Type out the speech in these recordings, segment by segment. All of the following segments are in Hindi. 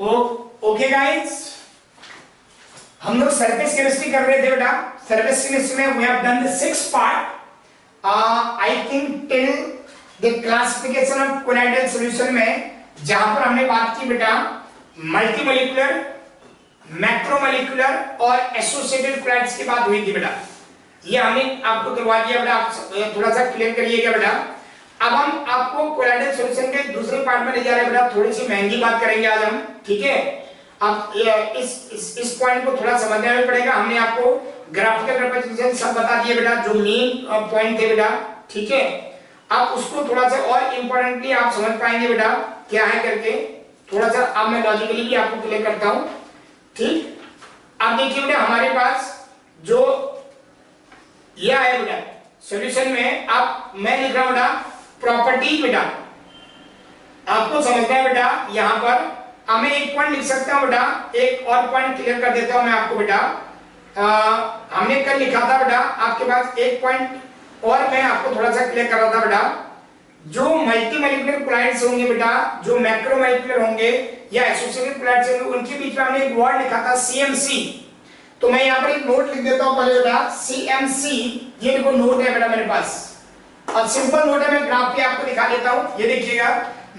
ओके गाइस, हम लोग सरफेस केमिस्ट्री कर रहे थे बेटा। सरफेस केमिस्ट्री में we have done the 6th part. I think till the classification of colloidal solution में जहां पर हमने बात की बेटा मल्टीमोलिकुलर, मैक्रोमोलिकुलर और एसोसिएटेड कोलाइड्स की बात हुई थी बेटा। ये हमने आपको करवा दिया बेटा, आप थोड़ा सा क्लियर करिएगा बेटा। अब हम आपको कोलाइडल सॉल्यूशन के दूसरे पार्ट में ले जा रहे हैं बेटा। थोड़ी सी महंगी बात करेंगे आज हम, ठीक है। अब इस पॉइंट को थोड़ा समझना भी पड़ेगा। हमने आपको ग्राफिकल रिप्रेजेंटेशन सब बता दिए बेटा, जो मेन पॉइंट थे बेटा, ठीक है। अब उसको थोड़ा सा और इंपॉर्टेंटली आप समझ पाएंगे बेटा क्या है करके। थोड़ा सा अब मैं लॉजिकली भी आपको क्लियर करता हूं, ठीक। अब देखिए बेटा, हमारे पास जो यह है बेटा सॉल्यूशन में, अब मैं लिख रहा हूं बेटा प्रॉपर्टी बेटा। आपको समझना है बेटा, यहां पर मैं एक पॉइंट लिख सकता हूं बेटा, एक और पॉइंट क्लियर कर देता हूं मैं आपको बेटा। हमने कल लिखा था बेटा, आपके पास एक पॉइंट और मैं आपको थोड़ा सा क्लियर कर रहा था बेटा। जो मल्टीमोलिकुलर कोलाइड्स होंगे बेटा, जो मैक्रोमोलिकुलर होंगे या एसोसिएटेड कोलाइड्स होंगे, उनके बीच में हमने एक वर्ड लिखा था सीएमसी। तो मैं यहां पर एक नोट लिख देता हूं पहले बेटा, सीएमसी। ये देखो नोट है बेटा मेरे पास, और सिंपल नोट है, मैं ग्राफ पे आपको दिखा देता हूं। ये देखिएगा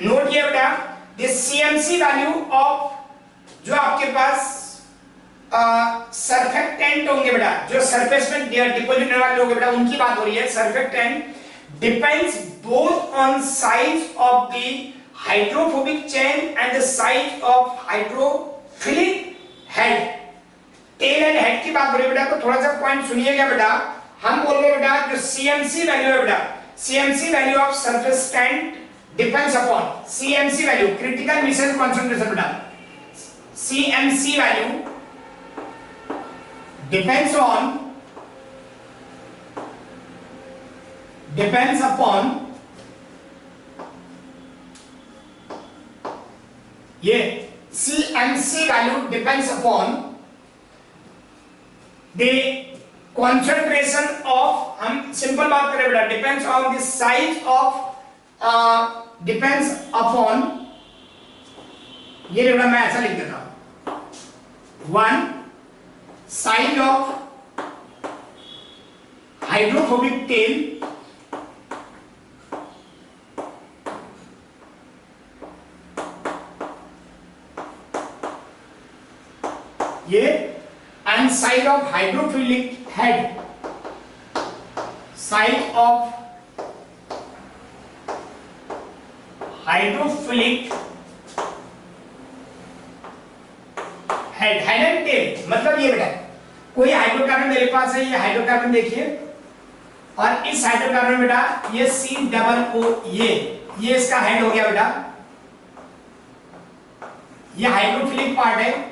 नोट, ये बेटा दिस सीएमसी वैल्यू ऑफ जो आपके पास सरफेक्टेंट होंगे बेटा, जो सरफेस में डिपॉजिट होने वाले होंगे बेटा, उनकी बात हो रही है। Surfactant depends both on size of the hydrophobic chain and the size of hydrophilic head. Tail and head की बात हो रही है बेटा, तो थोड़ा सा पॉइंट सुनिएगा बेटा। हम बोल रहे हैं बेटा जो सीएमसी वैल्यू है बेटा, CMC value of surface tent depends upon CMC value critical mission concentration बेटा। सीएमसी वैल्यू डिपेंड्स अपॉन ये CMC value depends upon the concentration of, हम सिंपल बात करें बेटा, depends on the size of, depends upon, ये बेटा मैं ऐसा लिख देता हूं, 1 साइज ऑफ हाइड्रोफोबिक टेल ये and side of hydrophilic head, side of hydrophilic head, head and tail मतलब ये बेटा कोई हाइड्रोकार्बन मेरे पास है, ये हाइड्रोकार्बन देखिए, और इस हाइड्रोकार्बन बेटा ये COO, ये इसका हेड हो गया बेटा, ये हाइड्रोफिलिक पार्ट है।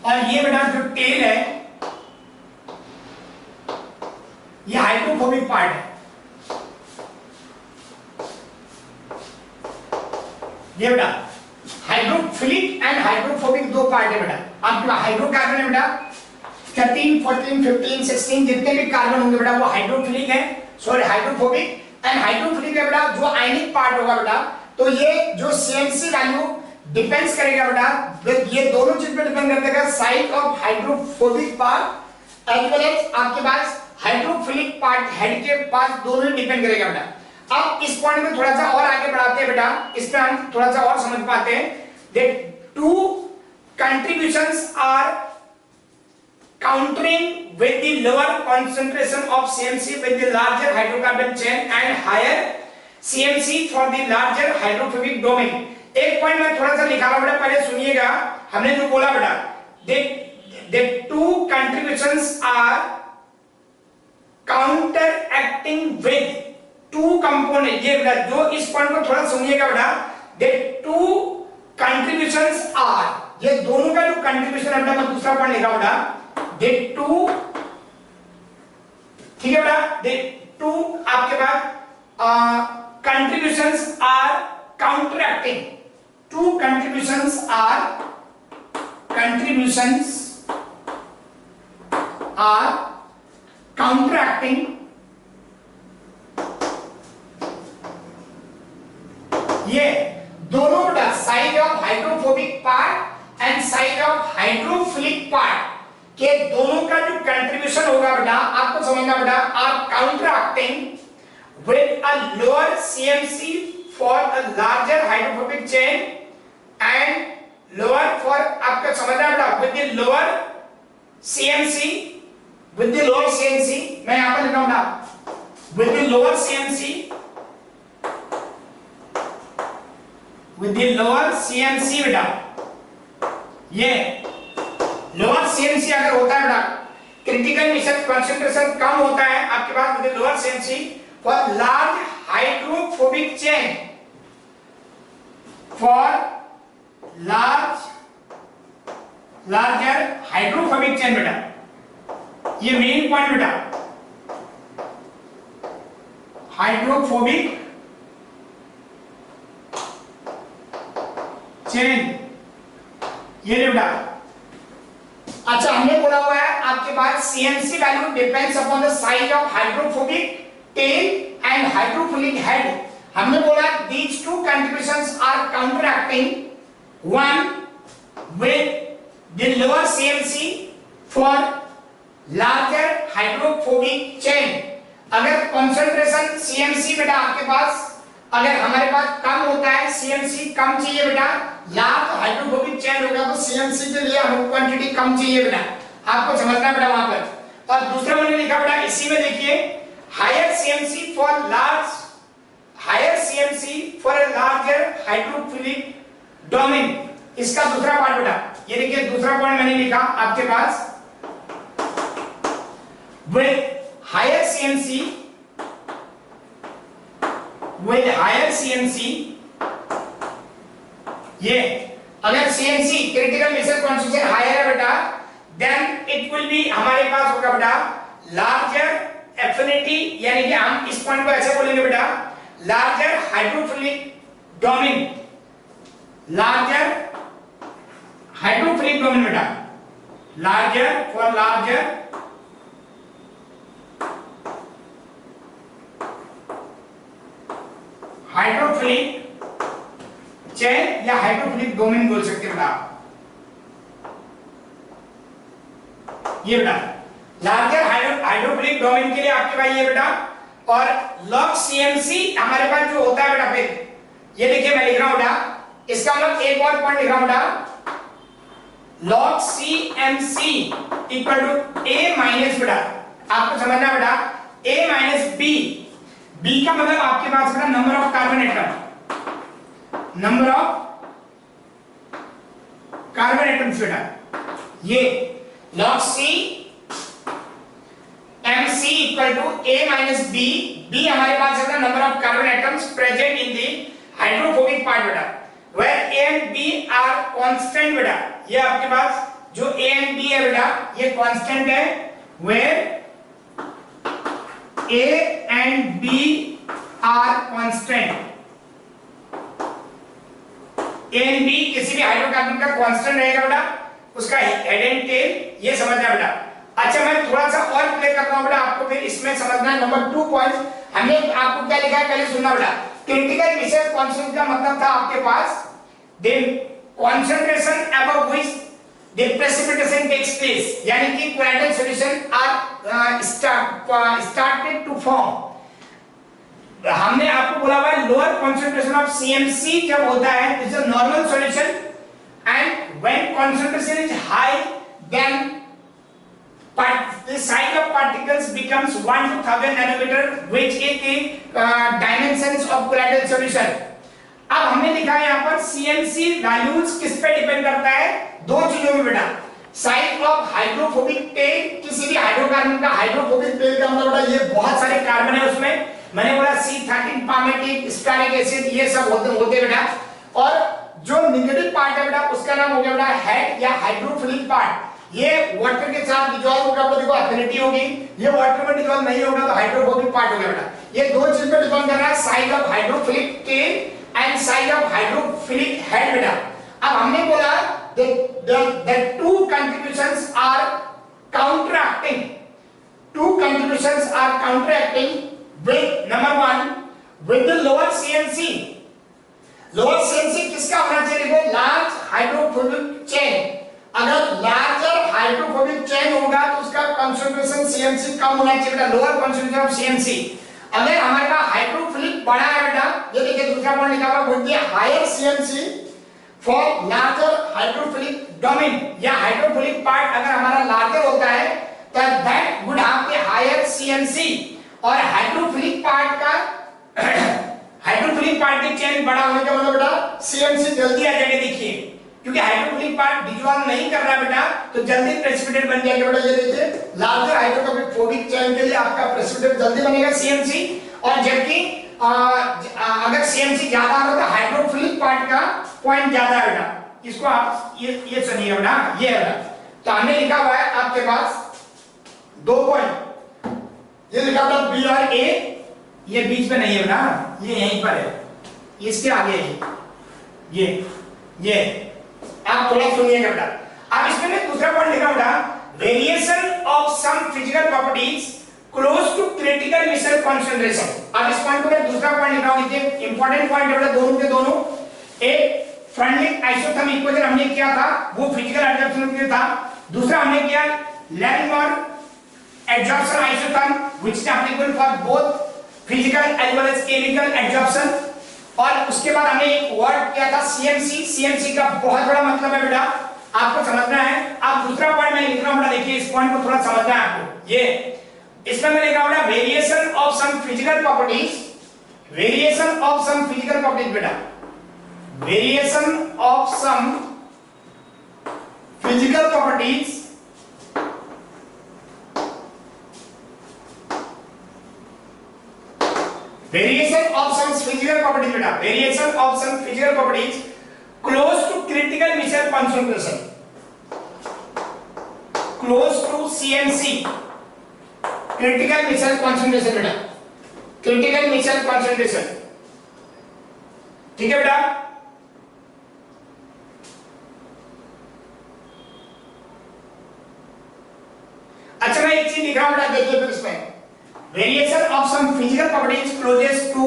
और ये बेटा जो टेल है ये हाइड्रोफोबिक पार्ट है। ये बेटा हाइड्रोफिलिक एंड हाइड्रोफोबिक दो पार्ट है बेटा। आपके पास हाइड्रोकार्बन है बेटा 13, 14, 15, 16 जितने भी कार्बन होंगे बेटा वो हाइड्रोफिलिक है, सॉरी हाइड्रोफोबिक। एंड हाइड्रोफिलिक है बेटा जो आयनिक पार्ट होगा बेटा, तो ये जो सीएमसी वैल्यू डिपेंड्स करेगा बेटा, ये दोनों चीज पे डिपेंड करता है, size of hydrophobic part as well as आपके पास हाइड्रोफिलिक पार्ट हेड के पास, दोनों ही डिपेंड करेगा बेटा। अब इस पॉइंट में थोड़ा सा और आगे बढ़ाते हैं बेटा, इसमें हम थोड़ा सा और समझ पाते हैं। That two contributions are countering with the lower concentration of CMC with the larger hydrocarbon chain and higher CMC for the larger hydrophobic domain. एक पॉइंट में थोड़ा सा लिखा हुआ बेटा, पहले सुनिएगा। हमने जो बोला बेटा, the two contributions are counteracting with two components। ये बेटा जो इस पॉइंट को थोड़ा सुनिएगा बेटा, the two contributions are, ये दोनों का जो कंट्रीब्यूशन है बेटा, मैं दूसरा पॉइंट लिखा बेटा, the two, ठीक है बेटा, the two आपके पास contributions are counteracting, two contributions are counteracting ये दोनों बेटा side of hydrophobic part and side of hydrophilic part के दोनों का जो कंट्रीब्यूशन होगा बेटा आपको समझना बेटा are counteracting with a lower CMC for a larger hydrophobic chain and lower for आपको समझना बेटा with the lower CMC with the lower CMC मैं यहां पर लिखा हूं बेटा with the lower CMC with the lower CMC बेटा ये लोअर CMC अगर होता है बेटा क्रिटिकल मिशन कंसंट्रेशन कम होता है आपके पास with lower CMC for large hydrophobic chain for larger hydrophobic chain बेटा ये मेन पॉइंट बेटा हाइड्रोफोबिक चेन ये बेटा अच्छा हमने बोला हुआ है आपके पास CMC value depends upon the size of hydrophobic tail and hydrophilic head हमने बोला these two contributions are counteracting one with the lower CMC for larger hydrophobic chain अगर concentration CMC बेटा आपके पास अगर हमारे पास कम होता है सीएमसी कम चाहिए बेटा लार्ज हाइड्रोफोबिक चेन होगा तो सीएमसी के लिए हमें क्वांटिटी कम चाहिए बेटा आपको समझना बेटा वहां पर और दूसरा मैंने लिखा बेटा इसी में देखिए higher CMC for a larger hydrophilic domain इसका दूसरा पार्ट बेटा ये देखिए दूसरा पॉइंट मैंने लिखा आपके पास with higher CMC with higher CMC ये अगर CMC critical missile concentration higher है बेटा then it will be हमारे पास होगा बेटा larger affinity यानी कि हम इस पॉइंट को ऐसे बोलेंगे बेटा larger hydrophilic domain larger hydrophilic domain बेटा larger for larger hydrophilic chain या हाइड्रोफिलिक डोमेन बोल सकते हैं बेटा ये बेटा लार्जर हाइड्रोफिलिक डोमेन के लिए आपके पास ये बेटा और लॉग सीएमसी हमारे पास जो होता है बेटा फिर ये देखिए मैं लिख रहा हूं बेटा इसका मतलब एक और पॉइंट लिख रहा हूं बेटा log CMC equal to A minus बेटा आपको समझना बेटा ए माइनस बी बी का मतलब आपके पास बेटा नंबर ऑफ कार्बन एटम्स बेटा ये log C MC equal to A minus B B हमारे पास है number of carbon atoms present in the hydrophobic part बेटा where A and B are constant बेटा ये आपके पास जो A and B है बेटा ये कांस्टेंट है where A and B are constant A and B किसी भी हाइड्रोकार्बन का कांस्टेंट रहेगा बेटा उसका हेड एंड टेल ये समझना बेटा अच्छा मैं थोड़ा सा और क्लियर करता हूं बेटा आपको फिर इसमें समझना है नंबर 2 पॉइंट हमने आपको क्या लिखा है पहले सुनना बेटा क्रिटिकल मिशन कॉन्सेंट्रेशन का मतलब था आपके पास then concentration above which the precipitation takes place यानी कि colloidal solution are started to form हमने आपको बोला हुआ है लोअर कंसंट्रेशन ऑफ सीएमसी जब होता है it is a normal solution and when concentration is high then the size of particles becomes 1 to 1000 nanometer which is the dimensions of colloidal solution अब हमने लिखा है यहाँ पर CMC वैल्यूज किस पे डिपेंड करता है दो चीजों में बेटा साइज ऑफ हाइड्रोफोबिक टेल किसी भी हाइड्रोकार्बन का हाइड्रोफोबिक टेल का मतलब बेटा ये बहुत सारे कार्बन है उसमें मैंने बोला C13 पामेटिक स्टारिक एसिड ये सब होते बेटा और जो नेगेटिव पार्ट है बेटा उसका नाम हो गया बेटा हेड या हाइड्रोफिलिक पार्ट ये वाटर के साथ डिसॉल्व होगा तो देखो एफिनिटी होगी ये वाटर में डिसॉल्व नहीं होगा तो हाइड्रोफोबिक पार्ट हो गया बेटा ये दो चीज पे डिपेंड कर रहा है size of hydrophilic tail and size of hydrophilic head बेटा अब हमने बोला the two contributions are counteracting with number 1 with the lower CMC lower CMC किसका होना चाहिए? देखो लार्ज हाइड्रोफोबिक चेन, अगर लार्जर हाइड्रोफोबिक चेन होगा तो उसका कंसंट्रेशन सीएमसी कम होना चाहिए बेटा, लोअर कंसंट्रेशन ऑफ सीएमसी। अगर हमारे पास हाइड्रोफिलिक बड़ा है बेटा, ये देखिए दूसरा पॉइंट लिखा हुआ बोलती है higher CMC for larger hydrophilic domain, या हाइड्रोफिलिक पार्ट अगर हमारा लार्जर होता है तो that would have the higher CMC, और हाइड्रोफिलिक पार्ट का हाइड्रोफिलिक पार्ट की चेन बड़ा होने का मतलब बेटा सीएमसी जल्दी आ जाएगा। देखिए क्योंकि हाइड्रोफिलिक पार्ट डिसॉल्व नहीं कर रहा बेटा तो जल्दी प्रेसिपिटेट बन जाएगा बेटा। ये देखिए लार्जर हाइड्रोफोबिक चेन के लिए आपका प्रेसिपिटेट जल्दी बनेगा सीएमसी, और जबकि अगर सीएमसी ज्यादा हो तो हाइड्रोफिलिक पार्ट का पॉइंट ज्यादा है बेटा। इसको आप ये सुनिएगा बेटा, ये है बेटा। तो हमने लिखा हुआ है आपके पास 2 पॉइंट, ये लिखा था बी और ए, ये बीच में नहीं है बेटा, ये यहीं पर है, इसके आगे है ये आप थोड़ा सुनिएगा बेटा। अब इसमें मैं दूसरा पॉइंट लिखा बेटा, variation of some physical properties close to critical mixture concentration. अब इस पॉइंट को मैं दूसरा पॉइंट लिखा हूं, देखिए इंपॉर्टेंट पॉइंट है बेटा दोनों के दोनों। एक फ्रेंडली आइसोथर्मल इक्वेशन हमने किया था, वो फिजिकल एडजॉर्प्शन के था। दूसरा हमने किया Langmuir adsorption isotherm which is applicable for both physical as well as chemical adsorption. और उसके बाद हमने एक वर्ड किया था सीएमसी। सीएमसी का बहुत बड़ा मतलब है बेटा, आपको समझना है। आप दूसरा पॉइंट मैं लिख रहा हूं बेटा, देखिए इस पॉइंट को थोड़ा समझना है आपको। ये इसमें मैं लिख रहा हूं variation of some physical properties, variation of some physical properties बेटा, variation of some physical properties variation of some physical properties beta, variation of some physical properties close to critical mixture concentration, close to CMC, critical mixture concentration beta, critical mixture concentration, ठीक है बेटा। अच्छा मैं एक चीज लिख रहा हूं बेटा, देखिए फिर इसमें variation of some physical properties closest to,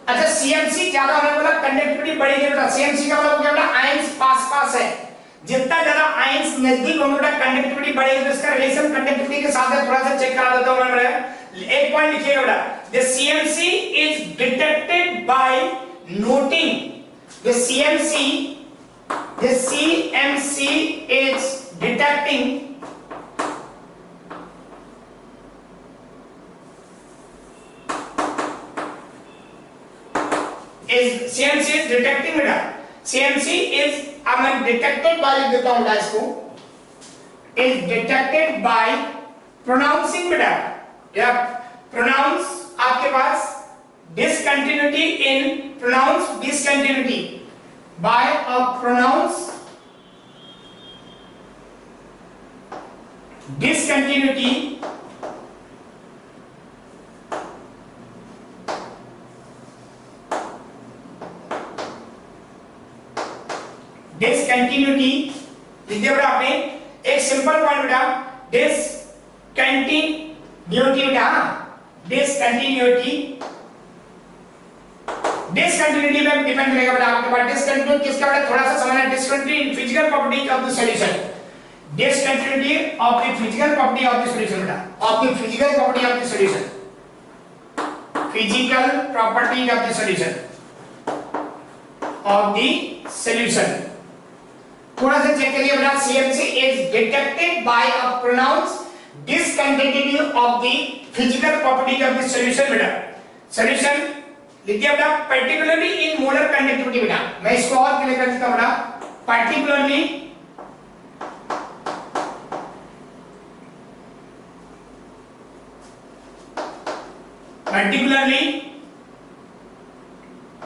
अच्छा सीएमसी ज्यादा होने वाला कंडक्टिविटी बढ़ेगी बेटा। सीएमसी का मतलब क्या बेटा, आयंस पास है, जितना ज्यादा आयंस नजदीक होंगे बेटा कंडक्टिविटी बढ़ेगी। तो इसका रिलेशन कंडक्टिविटी के साथ है, थोड़ा सा चेक करा देता हूं मैं। एक पॉइंट लिखिएगा बेटा, the CMC is detected by noting, the CMC is detecting CMC is detecting beta, CMC is detected by, देता हूं बेटा इसको, is detected by pronouncing बेटा, या pronounce आपके पास discontinuity in, pronounce discontinuity by a pronounce discontinuity discontinuity लिखिए बेटा आपने। एक सिंपल पॉइंट बेटा, डिसकंटिन्यूटी बेटा, डिसकंटिन्यूटी पे डिपेंड करेगा बेटा आपके पास। डिसकंटिन्यूटी किसका बेटा, थोड़ा सा समझना है। Discontinuity in physical properties of the solution, discontinuity of the physical property of the solution बेटा, of the physical property of the solution, physical property of the solution, of the solution. थोड़ा सा चेक करिए बेटा, CMC is detected by a pronounced discontinuity of the physical property of the solution बेटा। सॉल्यूशन लिखिए बेटा, particularly in molar conductivity बेटा। मैं इसको और क्लियर कर देता हूं बेटा, particularly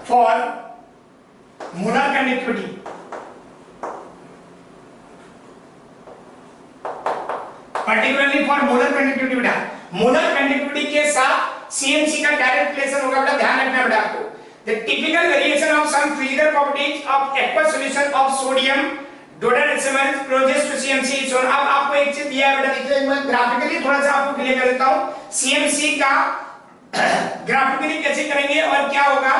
for molar conductivity, particularly for molar conductivity बेटा। मोलर कंडक्टिविटी के साथ सीएमसी का डायरेक्ट रिलेशन होगा बेटा, ध्यान रखना बेटा आपको। The typical variation of some physical properties of aqueous solution of sodium dodecyl closest to CMC is shown. अब आपको एक चीज दिया है बेटा, देखिए मैं ग्राफिकली थोड़ा सा आपको क्लियर कर देता हूं। सीएमसी का ग्राफिकली कैसे करेंगे और क्या होगा,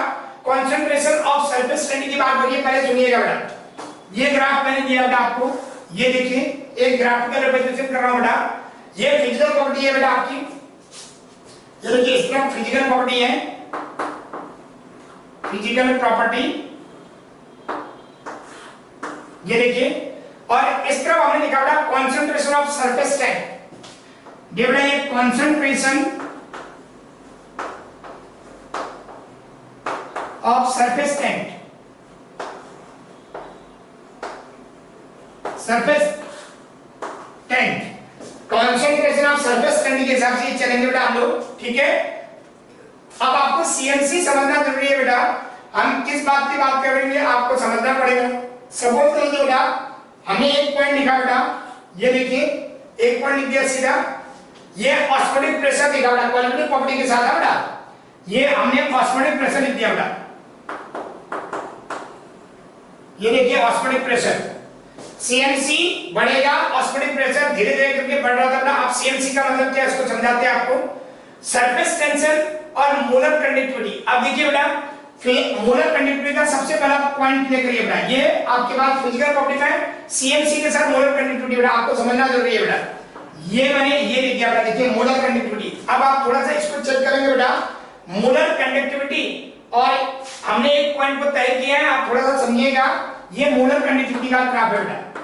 कंसंट्रेशन ऑफ सरफेस टेंशन की बात हो रही है, पहले सुनिएगा बेटा। ये ग्राफ मैंने दिया बेटा आपको, ये देखिए एक ग्राफिकल रिप्रेजेंटेशन कर रहा हूं बेटा। ये फिजिकल प्रॉपर्टी है बेटा आपकी, ये देखिए इस तरफ फिजिकल प्रॉपर्टी है, फिजिकल प्रॉपर्टी ये देखिए, और इस तरफ हमने लिखा बेटा कंसंट्रेशन ऑफ सरफेस टेंशन। ये बेटा ये concentration of surface tension, surface tension, concentration of surface tension के हिसाब से चलेंगे बेटा हम लोग, ठीक है। अब आपको सीएमसी समझना जरूरी है बेटा। हम किस बात की बात कर रहे हैं आपको समझना पड़ेगा। सपोज करिए बेटा हमने एक पॉइंट लिखा बेटा, ये देखिए एक पॉइंट लिख दिया सीधा, ये ऑस्मोटिक प्रेशर लिखा बेटा, क्वालिटेटिव प्रॉपर्टी के साथ है बेटा, ये हमने ऑस्मोटिक प्रेशर लिख दिया बेटा, ये देखिए ऑस्मोटिक प्रेशर, सीएमसी बढ़ेगा, ऑस्मोटिक प्रेशर धीरे धीरे करके बढ़ रहा था बेटा। अब सीएमसी का मतलब क्या है इसको समझाते हैं आपको। सरफेस टेंशन और मोलर कंडक्टिविटी। अब देखिए बेटा मोलर कंडक्टिविटी का सबसे पहला पॉइंट क्लियर करिए बेटा, ये आपके पास फिजिकल प्रॉपर्टी में सीएमसी के साथ मोलर कंडक्टिविटी बेटा आपको समझना जरूरी है बेटा। ये मैंने ये लिख दिया बेटा, देखिए मोलर कंडक्टिविटी। अब आप थोड़ा सा इसको चेक करेंगे बेटा, मोलर कंडक्टिविटी और हमने एक पॉइंट को तय किया है, आप थोड़ा सा समझिएगा। ये मोलर कंडक्टिविटी का ग्राफ है बेटा,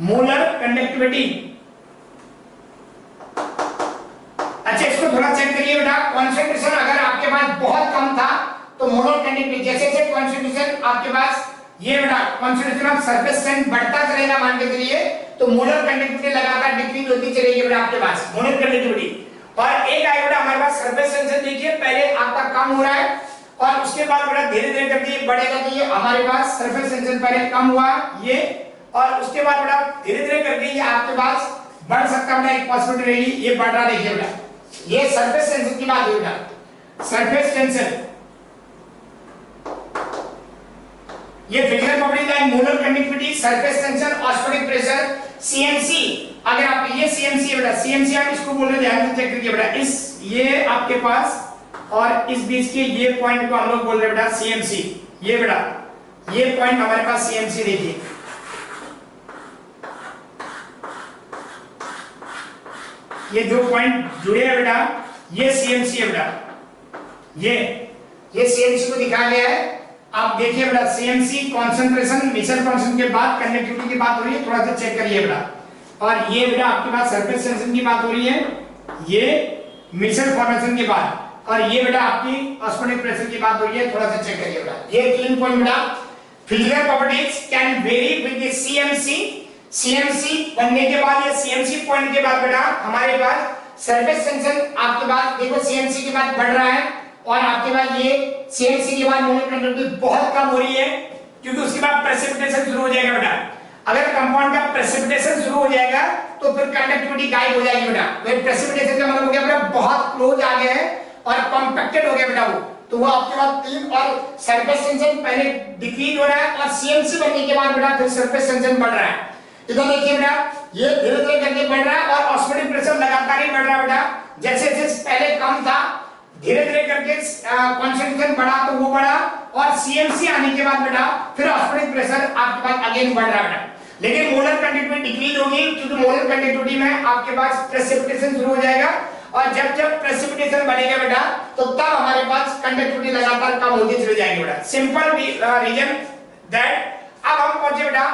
मोलर कंडक्टिविटी। अच्छा इसको थोड़ा चेक करिए बेटा, कंसंट्रेशन अगर आपके पास बहुत कम था तो मोलर कंडक्टिविटी जैसे जैसे कंसंट्रेशन आपके पास ये बेटा कंसंट्रेशन ऑफ सरफेस टेंशन बढ़ता चलेगा मान के चलिए, तो मोलर कंडक्टिविटी लगातार डिक्रीज होती चलेगी बेटा आपके पास मोलर कंडक्टिविटी। और एक आएगा बेटा हमारे पास सरफेस टेंशन, देखिए पहले आपका कम हो रहा है और उसके बाद बेटा धीरे धीरे करके बढ़ेगा। तो ये हमारे पास सरफेस टेंशन पहले कम हुआ ये, और उसके बाद बेटा धीरे धीरे करके ये आपके पास बढ़ सकता है बेटा, एक पॉसिबिलिटी रहेगी ये बढ़ रहा। देखिए बेटा ये सरफेस टेंशन की बात है बेटा, सरफेस टेंशन ये physical property like molar conductivity, surface tension, osmotic pressure, CMC. अगर आप ये सीएमसी है बेटा, सीएमसी आप इसको बोल रहे ध्यान से चेक करिए बेटा, इस ये आपके पास और इस बीच के ये पॉइंट को हम लोग बोल रहे हैं बेटा सीएमसी। ये बेटा ये पॉइंट हमारे पास सीएमसी, देखिए ये जो पॉइंट जुड़े हैं बेटा ये सीएमसी है बेटा, ये सीएमसी को दिखाया गया है। आप देखिए बेटा सीएमसी कंसंट्रेशन मिक्सचर कंसंट्रेशन के बाद कंडक्टिविटी की बात हो रही है, थोड़ा सा चेक करिए बेटा। और ये बेटा आपके पास सरफेस टेंशन की बात हो रही है, ये मिक्सचर फॉर्मेशन के बाद, और ये बेटा आपकी ऑस्मोटिक प्रेशर की बात हो रही है, थोड़ा सा चेक करिए बेटा। ये तीन पॉइंट बेटा physical properties can very with the CMC. CMC बनने के बाद या सीएमसी पॉइंट के बाद बेटा हमारे पास सरफेस टेंशन आपके पास देखो सीएमसी के बाद बढ़ रहा है, और आपके पास ये सीएमसी के बाद मोलर कंडक्टिविटी बहुत कम हो रही है, क्योंकि उसके बाद प्रेसिपिटेशन शुरू हो जाएगा बेटा। अगर कंपाउंड का प्रेसिपिटेशन शुरू हो जाएगा तो फिर कंडक्टिविटी गायब हो जाएगी बेटा। फिर प्रेसिपिटेशन का मतलब हो गया बेटा बहुत क्लोज आ गया है और कॉम्पैक्टेड हो गया बेटा वो, तो वो आपके पास तीन, और सरफेस टेंशन पहले डिक्रीज हो रहा है और सीएमसी बनने के बाद बेटा फिर सरफेस टेंशन बढ़ रहा है। इधर देखिए बेटा ये धीरे धीरे करके बढ़ रहा है और ऑस्मोटिक प्रेशर लगातार ही बढ़ रहा है बेटा, जैसे जैसे पहले कम था धीरे धीरे करके कंसंट्रेशन बढ़ा तो वो बढ़ा, और सीएमसी आने के बाद बेटा फिर ऑस्मोटिक प्रेशर आपके पास अगेन बढ़ रहा है बेटा। लेकिन मोलर कंडक्टिविटी डिक्रीज होगी, क्योंकि मोलर कंडक्टिविटी में आपके पास प्रेसिपिटेशन शुरू हो जाएगा, और जब जब प्रेसिपिटेशन बढ़ेगा बेटा तो तब हमारे पास कंडक्टिविटी लगातार कम होती चली जाएगी बेटा। Simple reason that. अब हम पहुंचे बेटा